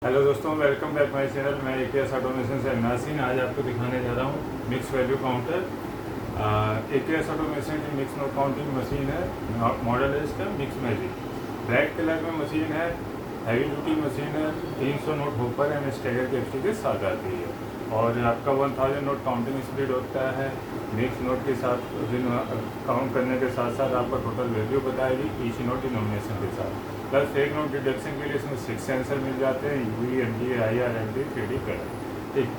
Hello दोस्तों, welcome back my channel. मैं AKS automation से नासिन। आज आपको दिखाने जा रहा हूँ mix value counter. AKS automation की मिक्स नोट काउंटिंग मशीन है। मॉडल है इसका मिक्स मैजिक। ब्लैक कलर में मशीन है, हैवी ड्यूटी मशीन है। 300 note hopper and stagger capacity के साथ आती है और आपका 1000 नोट काउंटिंग स्पीड होता है। मिक्स नोट के साथ काउंट करने के साथ साथ आपका टोटल वैल्यू बताएगी ईच नोट डिनोमिनेशन के साथ। प्लस फेक नोट डिडक्शन के लिए इसमें 6 सेंसर मिल जाते हैं, UV, MG, IR, MD, 3D colour. ठीक,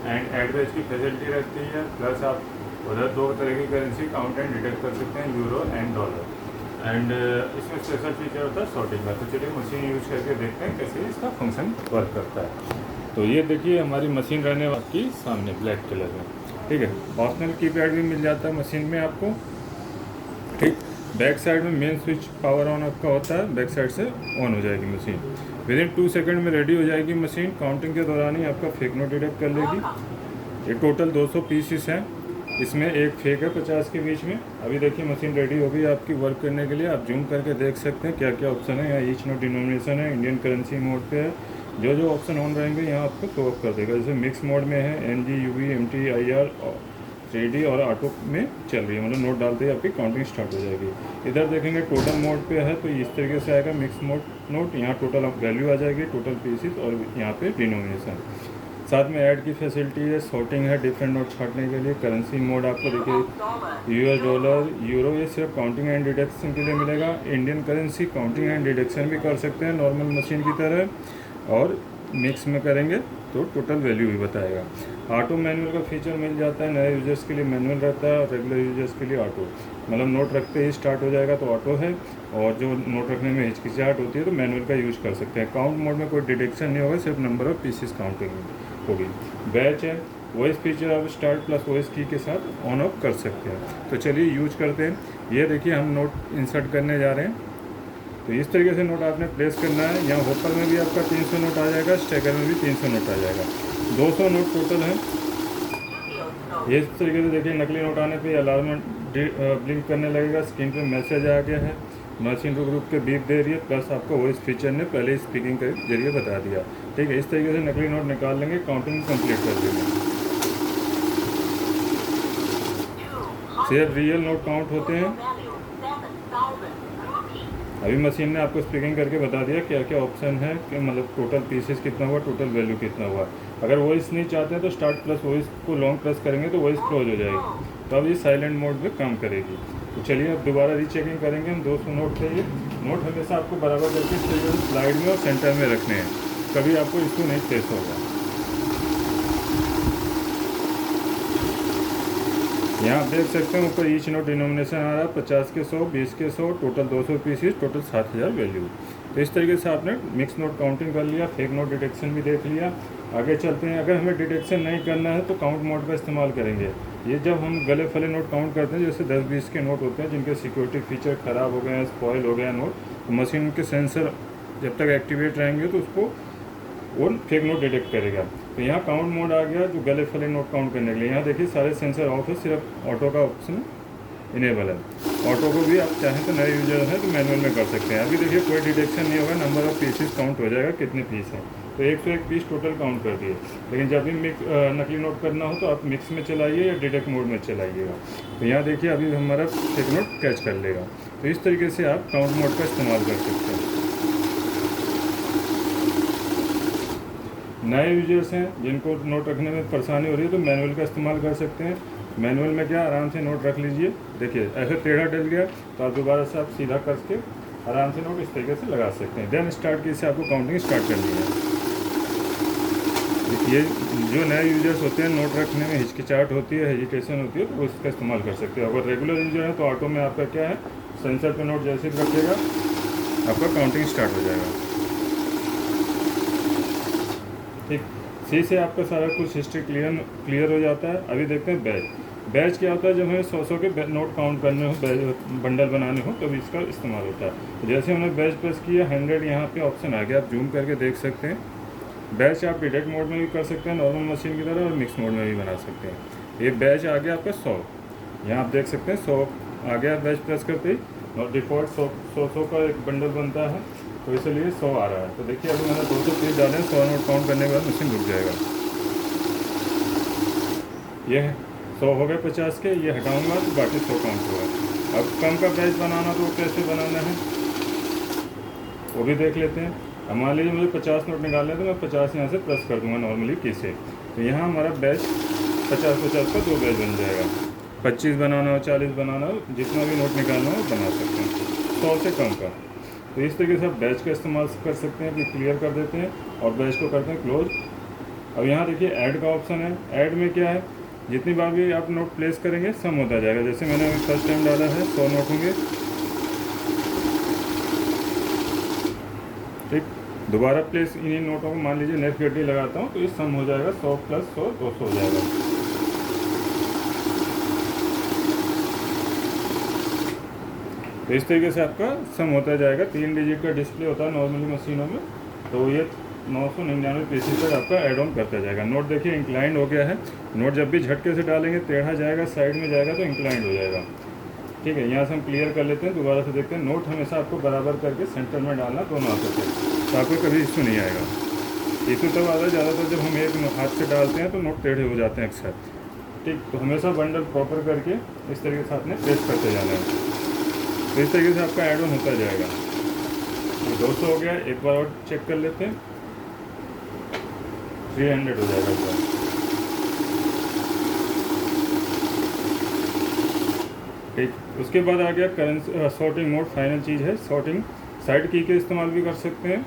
एंड एडरेस की फैसिलिटी रहती है। प्लस आप उधर दो तरह की करेंसी काउंट एंड डिडक्ट कर सकते हैं, यूरो एंड डॉलर। एंड इसमें स्पेशल फीचर होता है सॉर्टिंग का। तो चलिए मशीन यूज करके देखते हैं कैसे इसका फंक्शन वर्क करता है। तो ये देखिए हमारी मशीन रहने वाली सामने ब्लैक कलर में। ठीक है, ऑप्शनल कीपैड भी मिल जाता है मशीन में आपको। ठीक, बैक साइड में मेन स्विच पावर ऑन आपका होता है, बैक साइड से ऑन हो जाएगी मशीन। विद इन 2 सेकंड में रेडी हो जाएगी मशीन। काउंटिंग के दौरान ही आपका फेक नोट डिडक्ट कर लेगी। ये टोटल 200 पीसेस हैं, इसमें एक फेक है 50 के बीच में। अभी देखिए मशीन रेडी हो गई आपकी वर्क करने के लिए। आप जूम करके देख सकते हैं क्या क्या ऑप्शन है। यहाँ ईच नोट डिनोमिनेशन है, इंडियन करेंसी मोड पे है। जो जो ऑप्शन ऑन रहेंगे यहाँ आपको शो ऑफ कर देगा। जैसे मिक्स मोड में है MG, UV, MT, IR, 3D और ऑटो में चल रही है, मतलब नोट डालते ही आपकी काउंटिंग स्टार्ट हो जाएगी। इधर देखेंगे टोटल मोड पे है तो इस तरीके से आएगा मिक्स मोड नोट। यहाँ टोटल वैल्यू आ जाएगी, टोटल पीसेस और यहाँ पे डिनोमिनेशन। साथ में ऐड की फैसिलिटी है, सॉर्टिंग है डिफरेंट नोट छांटने के लिए। करेंसी मोड आपको देखिए US डॉलर, यूरो, ये सिर्फ काउंटिंग एंड डिडक्शन के लिए मिलेगा। Indian currency counting and deduction भी कर सकते हैं नॉर्मल मशीन की तरह, और मिक्स में करेंगे तो टोटल वैल्यू भी बताएगा। ऑटो मैनुअल का फीचर मिल जाता है, नए यूजर्स के लिए मैनुअल रहता है, रेगुलर यूजर्स के लिए ऑटो। मतलब नोट रखते ही स्टार्ट हो जाएगा तो ऑटो है, और जो नोट रखने में हिचकिचाहट होती है तो मैनुअल का यूज कर सकते हैं। काउंट मोड में कोई डिडक्शन नहीं होगा, सिर्फ नंबर ऑफ पीसेस काउंटिंग होगी। बैच है, वॉइस फीचर आप स्टार्ट प्लस वॉइस की के साथ ऑन ऑफ कर सकते हैं। तो चलिए यूज करते हैं। ये देखिए हम नोट इंसर्ट करने जा रहे हैं। तो इस तरीके से नोट आपने प्लेस करना है। यहाँ होपर में भी आपका 300 नोट आ जाएगा, स्टेकर में भी 300 नोट आ जाएगा। 200 नोट टोटल है। ये इस तरीके से देखिए नकली नोट आने पे अलार्म ब्लिंक करने लगेगा, स्क्रीन पे मैसेज आ गया है, मशीन रुक रुक के बीप दे रही है। प्लस आपको वॉइस फीचर ने पहले ही स्पीकिंग के जरिए बता दिया। ठीक है, इस तरीके से नकली नोट निकाल लेंगे, काउंटिंग कंप्लीट कर देंगे। सिर्फ रियल नोट काउंट होते हैं। अभी मशीन ने आपको स्पीकिंग करके बता दिया क्या क्या ऑप्शन है, कि मतलब टोटल पीसेस कितना हुआ, टोटल वैल्यू कितना हुआ। अगर वॉइस नहीं चाहते हैं तो स्टार्ट प्लस वॉइस को लॉन्ग प्रेस करेंगे तो वॉइस क्लोज हो जाएगी, तो अब ये साइलेंट मोड में काम करेगी। तो चलिए अब दोबारा रीचेकिंग करेंगे हम। 200 नोट थे। ये नोट हमेशा आपको बराबर करके स्लाइड में और सेंटर में रखने हैं, कभी आपको इसको नहीं प्लेस होगा। यहाँ आप देख सकते हैं ऊपर ईच नोट डिनोमिनेशन आ रहा है 50 के 100, 20 के 100, टोटल 200 पीसेस, टोटल 7000 वैल्यू। तो इस तरीके से आपने मिक्स नोट काउंटिंग कर लिया, फेक नोट डिटेक्शन भी देख लिया। आगे चलते हैं। अगर हमें डिटेक्शन नहीं करना है तो काउंट मोड का इस्तेमाल करेंगे। ये जब हम गले फले नोट काउंट करते हैं, जैसे 10-20 के नोट होते हैं जिनके सिक्योरिटी फीचर ख़राब हो गए हैं, स्पॉयल हो गया नोट, तो मशीन के सेंसर जब तक एक्टिवेट रहेंगे तो उसको वो फेक नोट डिटेक्ट करेगा। तो यहाँ काउंट मोड आ गया जो गले फले नोट काउंट करने के लिए। यहाँ देखिए सारे सेंसर ऑफ है, सिर्फ ऑटो का ऑप्शन इनेबल है। ऑटो को भी आप चाहें तो नए यूजर हैं तो मैनुअल में कर सकते हैं। अभी देखिए कोई डिटेक्शन नहीं होगा, नंबर ऑफ पीसेस काउंट हो जाएगा कितने पीस हैं। तो 101 पीस टोटल काउंट कर दिए। लेकिन जब भी नकली नोट करना हो तो आप मिक्स में चलाइए या डिटेक्ट मोड में चलाइएगा। तो यहाँ देखिए अभी हमारा फेक नोट कैच कर लेगा। तो इस तरीके से आप काउंट मोड का इस्तेमाल कर सकते हैं। नए यूजर्स हैं जिनको नोट रखने में परेशानी हो रही है तो मैनुअल का इस्तेमाल कर सकते हैं। मैनुअल में क्या, आराम से नोट रख लीजिए। देखिए ऐसे टेढ़ा डल गया तो आप दोबारा से आप सीधा करके आराम से नोट इस तरीके से लगा सकते हैं। देन स्टार्ट की से आपको काउंटिंग स्टार्ट करनी है। ये जो नए यूजर्स होते हैं नोट रखने में हिचकिचाहट होती है, हेजिटेशन होती है, तो वो इसका इस्तेमाल कर सकते हैं। अगर रेगुलर यूजर है तो ऑटो में आपका क्या है, सेंसर पे नोट जैसे ही रखेगा आपका काउंटिंग स्टार्ट हो जाएगा। ठीक, सी से आपका सारा कुछ हिस्ट्री क्लियर हो जाता है। अभी देखते हैं बैच। बैच क्या होता है, जब हमें 100 के नोट काउंट करने हो, बंडल बनाने हो, तब इसका इस्तेमाल होता है। तो जैसे हमने बैच प्रेस किया 100 यहाँ पे ऑप्शन आ गया, आप जूम करके देख सकते हैं। बैच आप डिटेक्ट मोड में भी कर सकते हैं नॉर्मल मशीन की तरह, और मिक्स मोड में भी बना सकते हैं। ये बैच आ गया आपका 100, यहाँ आप देख सकते हैं 100 आ गया बैच प्रेस करते ही। और डिफ़ॉल्ट 100 का एक बंडल बनता है। तो इसलिए 100 आ रहा है। तो देखिए अभी मैंने 200 पीस डाले, 100 नोट काउंट करने के बाद मशीन रुक जाएगा। ये 100 हो गए 50 के, ये हटाऊंगा तो बाकी 100 काउंट होगा। अब कम का बैच बनाना तो कैसे बनाना है वो भी देख लेते हैं। अब मान लीजिए मुझे 50 नोट निकालने हैं तो मैं 50 यहाँ से प्लस कर दूंगा नॉर्मली की से। तो यहाँ हमारा बैच 50-50 का 2 बैच बन जाएगा। 25 बनाना हो, 40 बनाना हो, जितना भी नोट निकालना हो बना सकते हैं 100 से कम का। तो इस तरीके से आप बैच का इस्तेमाल कर सकते हैं कि क्लियर कर देते हैं और बैच को करते हैं क्लोज। अब यहाँ देखिए ऐड का ऑप्शन है। ऐड में क्या है, जितनी बार भी आप नोट प्लेस करेंगे सम होता जाएगा। जैसे मैंने फर्स्ट टाइम डाला है 100 नोट होंगे, ठीक। दोबारा प्लेस इन्हीं नोटों को मान लीजिए नेक्स्ट गड्डी लगाता हूँ तो ये सम हो जाएगा 100 + 100 200 हो जाएगा। तो इस तरीके से आपका सम होता जाएगा। 3 डिजिट का डिस्प्ले होता है नॉर्मली मशीनों में। तो ये 999 पीसेस तक आपका ऐड ऑन करता जाएगा। नोट देखिए इंक्लाइंड हो गया है। नोट जब भी झटके से डालेंगे टेढ़ा जाएगा, साइड में जाएगा तो इंक्लाइंड हो जाएगा, ठीक है। यहाँ से हम क्लियर कर लेते हैं, दोबारा से देखते हैं। नोट हमेशा आपको बराबर करके सेंटर में डालना, दोनों हाथों से, तो आपको कभी इशू नहीं आएगा। इशू तब आता है ज़्यादातर जब हम एक हाथ से डालते हैं तो नोट टेढ़े हो जाते हैं अक्सर, ठीक। तो हमेशा बंडल प्रॉपर करके इस तरीके से आपने प्रेस करते जाना है। तो इस तरीके से आपका ऐड ऑन होता जाएगा। तो 200 हो गया, एक बार और चेक कर लेते हैं, 300 हो जाएगा पूरा, ठीक। उसके बाद आ गया करेंसी सॉर्टिंग मोड। फाइनल चीज़ है सॉर्टिंग। साइड की के इस्तेमाल भी कर सकते हैं।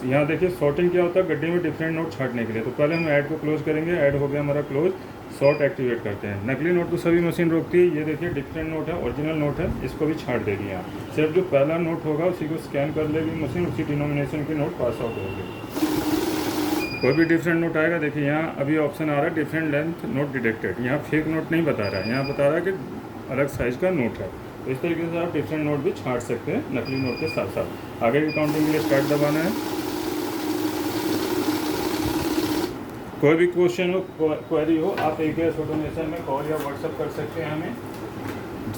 यहाँ देखिए सॉर्टिंग क्या होता है, गड्ढे में डिफरेंट नोट छांटने के लिए। तो पहले हम ऐड को क्लोज करेंगे, ऐड हो गया हमारा क्लोज, सॉर्ट एक्टिवेट करते हैं। नकली नोट तो सभी मशीन रोकती है। ये देखिए डिफरेंट नोट है, ओरिजिनल नोट है, इसको भी छांट देगी। यहाँ सिर्फ जो पहला नोट होगा उसी को स्कैन कर लेगी मशीन, उसी डिनोमिनेशन के नोट पास आउट होगी। कोई भी डिफरेंट नोट आएगा, देखिए यहाँ अभी ऑप्शन आ रहा है डिफरेंट लेंथ नोट डिटेक्टेड। यहाँ फेक नोट नहीं बता रहा है, यहाँ बता रहा है कि अलग साइज़ का नोट है। तो इस तरीके से आप डिफरेंट नोट भी छांट सकते हैं नकली नोट के साथ साथ। आगे की काउंटिंग के लिए स्टार्ट दबाना है। कोई भी क्वेश्चन हो, क्वेरी हो, आप AKS ऑटोमेशन में कॉल या व्हाट्सअप कर सकते हैं हमें।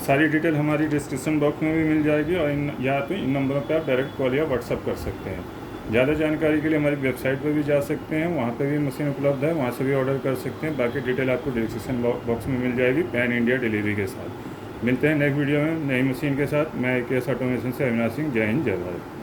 सारी डिटेल हमारी डिस्क्रिप्शन बॉक्स में भी मिल जाएगी और या तो इन नंबरों पर आप डायरेक्ट कॉल या व्हाट्सअप कर सकते हैं। ज़्यादा जानकारी के लिए हमारी वेबसाइट पर भी जा सकते हैं, वहाँ पर भी मशीन उपलब्ध है, वहाँ से भी ऑर्डर कर सकते हैं। बाकी डिटेल आपको डिस्क्रिप्शन बॉक्स में मिल जाएगी पैन इंडिया डिलीवरी के साथ। मिलते हैं नेक्स्ट वीडियो में नई मशीन के साथ। मैं AKS ऑटोमेशन से अविनाश सिंह। जय हिंद, जय भारत।